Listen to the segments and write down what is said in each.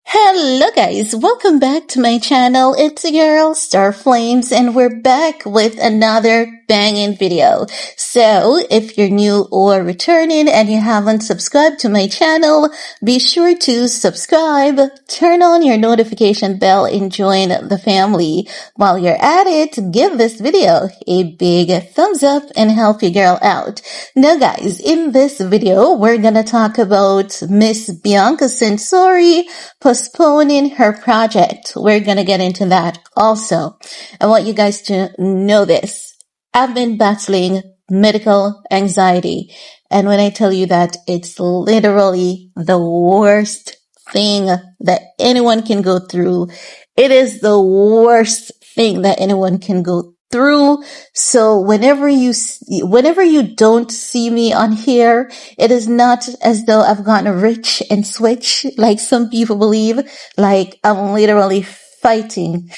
Hello guys, welcome back to my channel. It's your girl Star Flames and we're back with another banging video. So if you're new or returning and you haven't subscribed to my channel, be sure to subscribe, turn on your notification bell and join the family. While you're at it, give this video a big thumbs up and help your girl out. Now guys, in this video, we're gonna talk about Miss Bianca Sensori postponing her project. We're gonna get into that also. I want you guys to know this. I've been battling medical anxiety. And when I tell you that it's literally the worst thing that anyone can go through, it is the worst thing that anyone can go through. So whenever you don't see me on here, it is not as though I've gotten rich and switch like some people believe. Like I'm literally fighting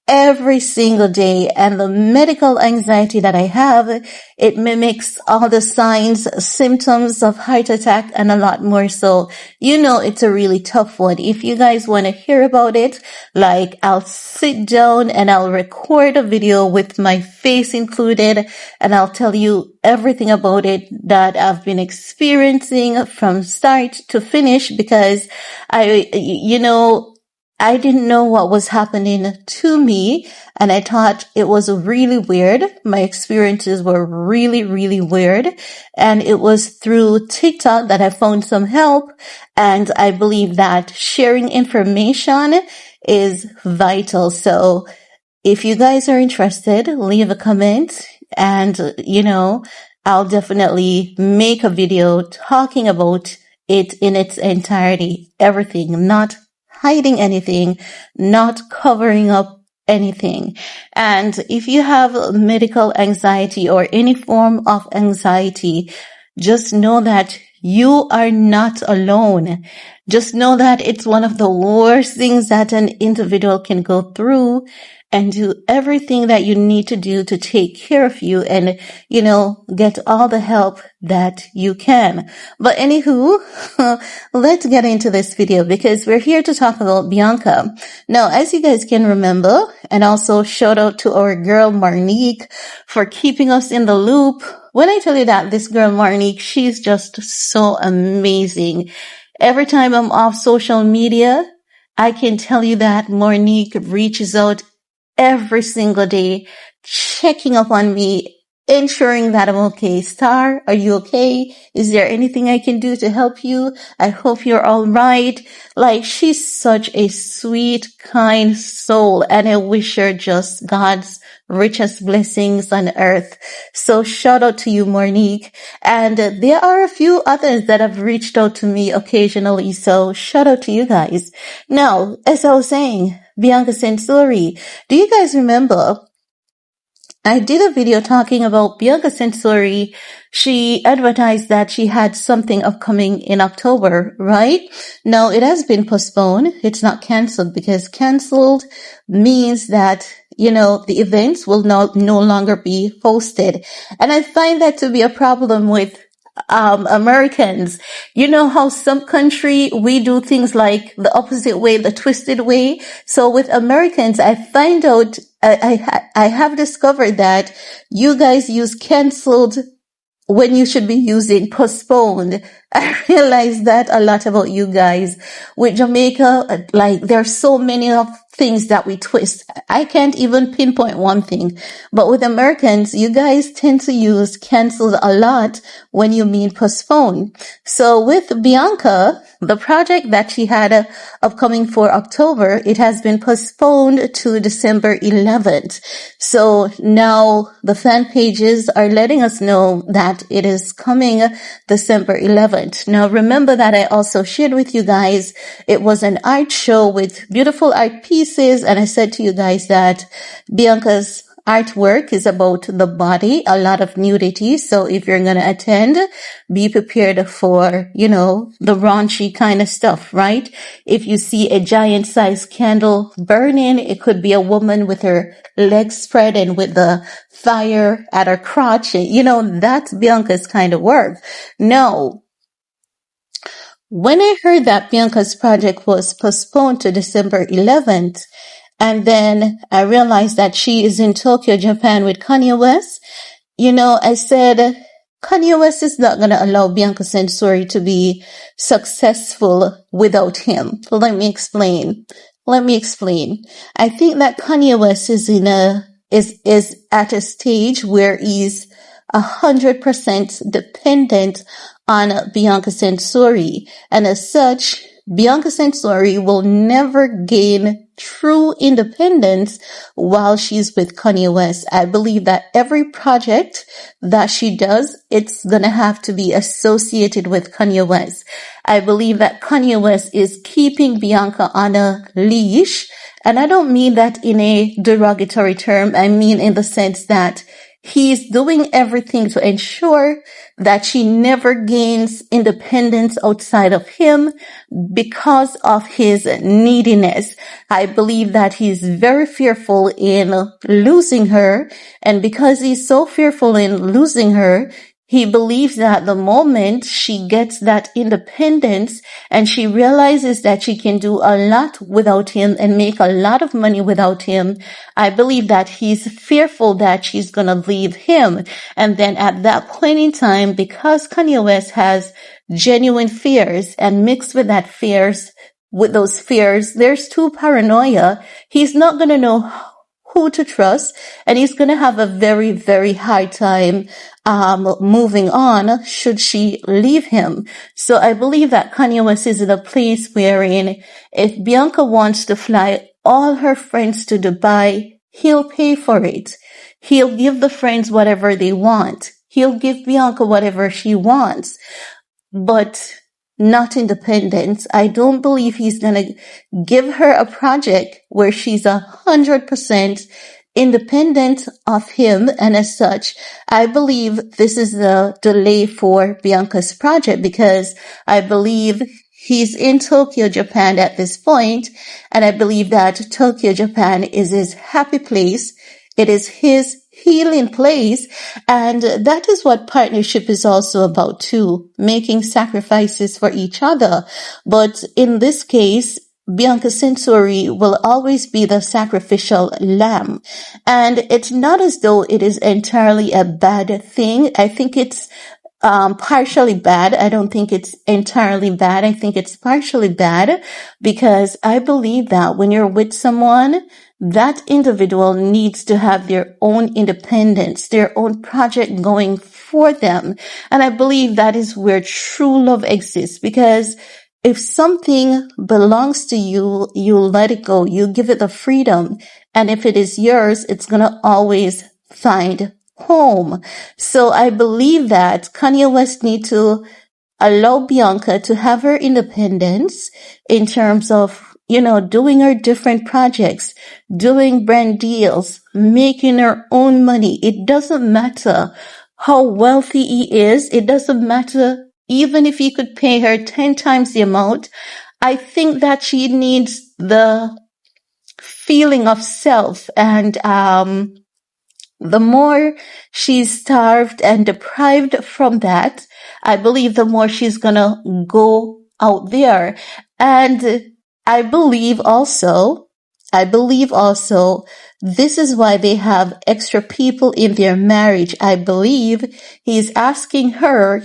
every single day, and the medical anxiety that I have, it mimics all the signs, symptoms of heart attack and a lot more. So, you know, it's a really tough one. If you guys want to hear about it, like I'll sit down and I'll record a video with my face included and I'll tell you everything about it that I've been experiencing from start to finish, because I didn't know what was happening to me, and I thought it was really weird. My experiences were really, really weird, and it was through TikTok that I found some help, and I believe that sharing information is vital. So if you guys are interested, leave a comment, and, I'll definitely make a video talking about it in its entirety, everything, not hiding anything, not covering up anything. And if you have medical anxiety or any form of anxiety, just know that you are not alone. Just know that it's one of the worst things that an individual can go through, and do everything that you need to do to take care of you and, get all the help that you can. But anywho, let's get into this video because we're here to talk about Bianca. Now, as you guys can remember, and also shout out to our girl Marnique for keeping us in the loop. When I tell you that this girl Marnique, she's just so amazing. Every time I'm off social media, I can tell you that Marnique reaches out every single day, checking up on me, ensuring that I'm okay. Star, are you okay? Is there anything I can do to help you? I hope you're all right. Like, she's such a sweet, kind soul, and I wish her just God's richest blessings on earth. So shout out to you, Monique. And there are a few others that have reached out to me occasionally. So shout out to you guys. Now, as I was saying, Bianca Sensori, do you guys remember I did a video talking about Bianca Sensori? She advertised that she had something upcoming in October, right? Now, it has been postponed. It's not canceled, because canceled means that, the events will no longer be hosted. And I find that to be a problem with Americans. You know how some country we do things like the opposite way, the twisted way. So with Americans, I find out, I have discovered that you guys use canceled when you should be using postponed. I realize that a lot about you guys. With Jamaica, like there are so many of things that we twist. I can't even pinpoint one thing. But with Americans, you guys tend to use canceled a lot when you mean postpone. So with Bianca, the project that she had upcoming for October, it has been postponed to December 11th. So now the fan pages are letting us know that it is coming December 11th. Now remember that I also shared with you guys, it was an art show with beautiful art pieces. And I said to you guys that Bianca's artwork is about the body, a lot of nudity. So if you're going to attend, be prepared for, the raunchy kind of stuff, right? If you see a giant sized candle burning, it could be a woman with her legs spread and with the fire at her crotch. That's Bianca's kind of work. No. When I heard that Bianca's project was postponed to December 11th, and then I realized that she is in Tokyo, Japan with Kanye West, I said, Kanye West is not going to allow Bianca Sensori to be successful without him. Let me explain. I think that Kanye West is at a stage where he's 100% dependent on Bianca Sensori. And as such, Bianca Sensori will never gain true independence while she's with Kanye West. I believe that every project that she does, it's gonna have to be associated with Kanye West. I believe that Kanye West is keeping Bianca on a leash. And I don't mean that in a derogatory term. I mean in the sense that he's doing everything to ensure that she never gains independence outside of him because of his neediness. I believe that he's very fearful in losing her. And because he's so fearful in losing her, he believes that the moment she gets that independence and she realizes that she can do a lot without him and make a lot of money without him, I believe that he's fearful that she's going to leave him. And then at that point in time, because Kanye West has genuine fears and mixed with those fears, there's too paranoia. He's not going to know who to trust, and he's going to have a very, very hard time moving on should she leave him. So I believe that Kanye West is in a place wherein if Bianca wants to fly all her friends to Dubai, he'll pay for it. He'll give the friends whatever they want. He'll give Bianca whatever she wants, but not independence. I don't believe he's going to give her a project where she's 100% independent of him. And as such, I believe this is the delay for Bianca's project because I believe he's in Tokyo, Japan at this point, and I believe that Tokyo, Japan is his happy place. It is his healing place. And that is what partnership is also about too, making sacrifices for each other. But in this case, Bianca Sensori will always be the sacrificial lamb. And it's not as though it is entirely a bad thing. I think it's partially bad. I don't think it's entirely bad. I think it's partially bad because I believe that when you're with someone, that individual needs to have their own independence, their own project going for them. And I believe that is where true love exists, because if something belongs to you, you let it go, you give it the freedom. And if it is yours, it's going to always find home. So I believe that Kanye West needs to allow Bianca to have her independence in terms of doing her different projects, doing brand deals, making her own money. It doesn't matter how wealthy he is. It doesn't matter even if he could pay her 10 times the amount. I think that she needs the feeling of self, and the more she's starved and deprived from that, I believe the more she's gonna go out there. And I believe also, this is why they have extra people in their marriage. I believe he's asking her,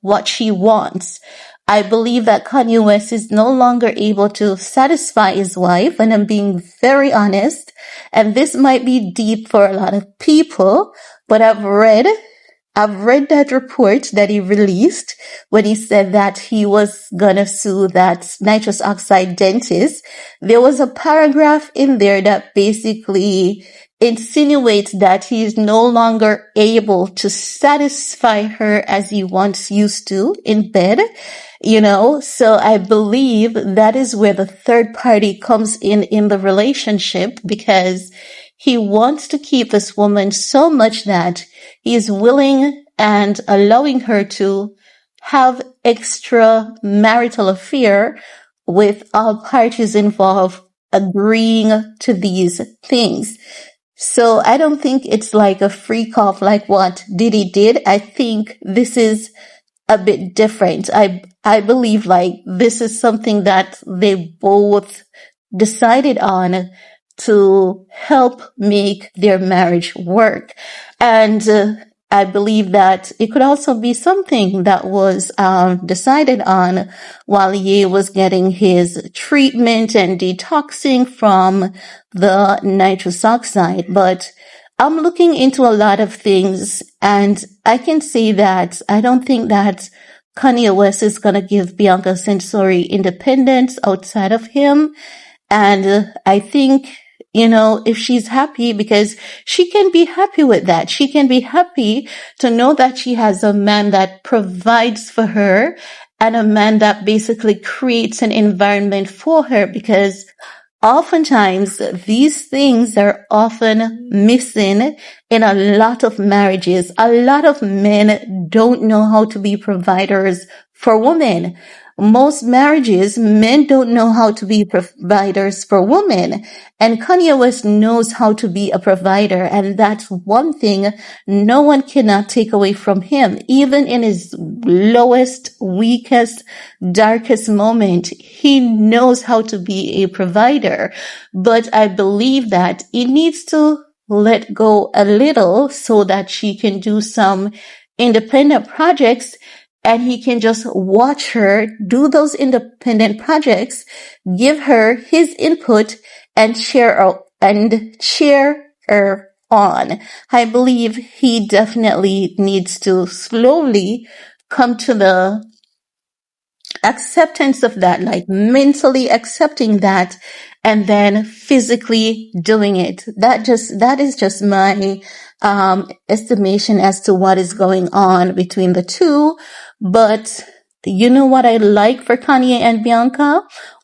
what she wants. I believe that Kanye West is no longer able to satisfy his wife, and I'm being very honest, and this might be deep for a lot of people, but I've read that report that he released when he said that he was gonna sue that nitrous oxide dentist. There was a paragraph in there that basically insinuates that he is no longer able to satisfy her as he once used to in bed. So I believe that is where the third party comes in the relationship, because he wants to keep this woman so much that he is willing and allowing her to have extramarital affair with all parties involved agreeing to these things. So I don't think it's like a freak off like what Diddy did. I think this is a bit different. I believe like this is something that they both decided on to help make their marriage work. And I believe that it could also be something that was decided on while Ye was getting his treatment and detoxing from the nitrous oxide. But I'm looking into a lot of things, and I can say that I don't think that Kanye West is going to give Bianca Sensori independence outside of him. And I think, if she's happy, because she can be happy with that. She can be happy to know that she has a man that provides for her and a man that basically creates an environment for her, because oftentimes these things are often missing in a lot of marriages. A lot of men don't know how to be providers for women. Most marriages, men don't know how to be providers for women. And Kanye West knows how to be a provider. And that's one thing no one cannot take away from him. Even in his lowest, weakest, darkest moment, he knows how to be a provider. But I believe that he needs to let go a little so that she can do some independent projects, and he can just watch her do those independent projects, give her his input, and cheer her on. I believe he definitely needs to slowly come to the acceptance of that, like mentally accepting that and then physically doing it. That is just my estimation as to what is going on between the two. But you know what I like for Kanye and Bianca?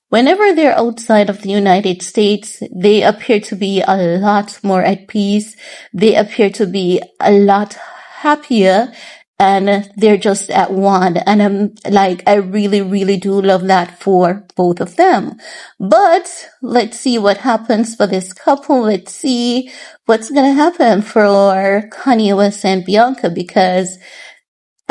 Whenever they're outside of the United States, they appear to be a lot more at peace. They appear to be a lot happier, and they're just at one. And I really, really do love that for both of them. But let's see what happens for this couple. Let's see what's going to happen for Kanye West and Bianca, because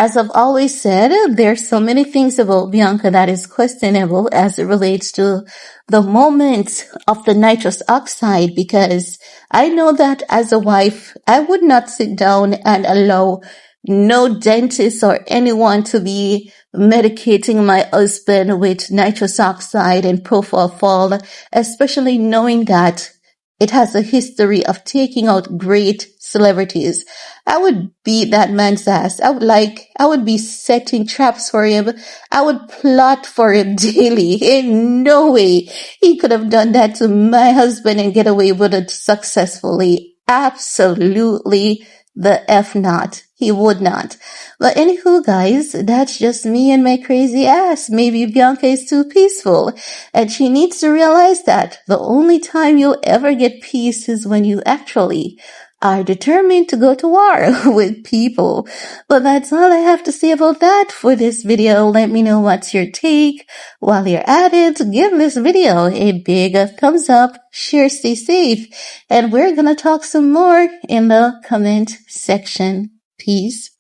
as I've always said, there's so many things about Bianca that is questionable as it relates to the moment of the nitrous oxide, because I know that as a wife, I would not sit down and allow no dentist or anyone to be medicating my husband with nitrous oxide and propofol, especially knowing that it has a history of taking out great celebrities. I would beat that man's ass. I would be setting traps for him. I would plot for him daily. In no way he could have done that to my husband and get away with it successfully. Absolutely the F not. He would not. But anywho, guys, that's just me and my crazy ass. Maybe Bianca is too peaceful, and she needs to realize that the only time you'll ever get peace is when you actually are determined to go to war with people. But that's all I have to say about that for this video. Let me know what's your take. While you're at it, give this video a big thumbs up, share, stay safe, and we're gonna talk some more in the comment section. Peace.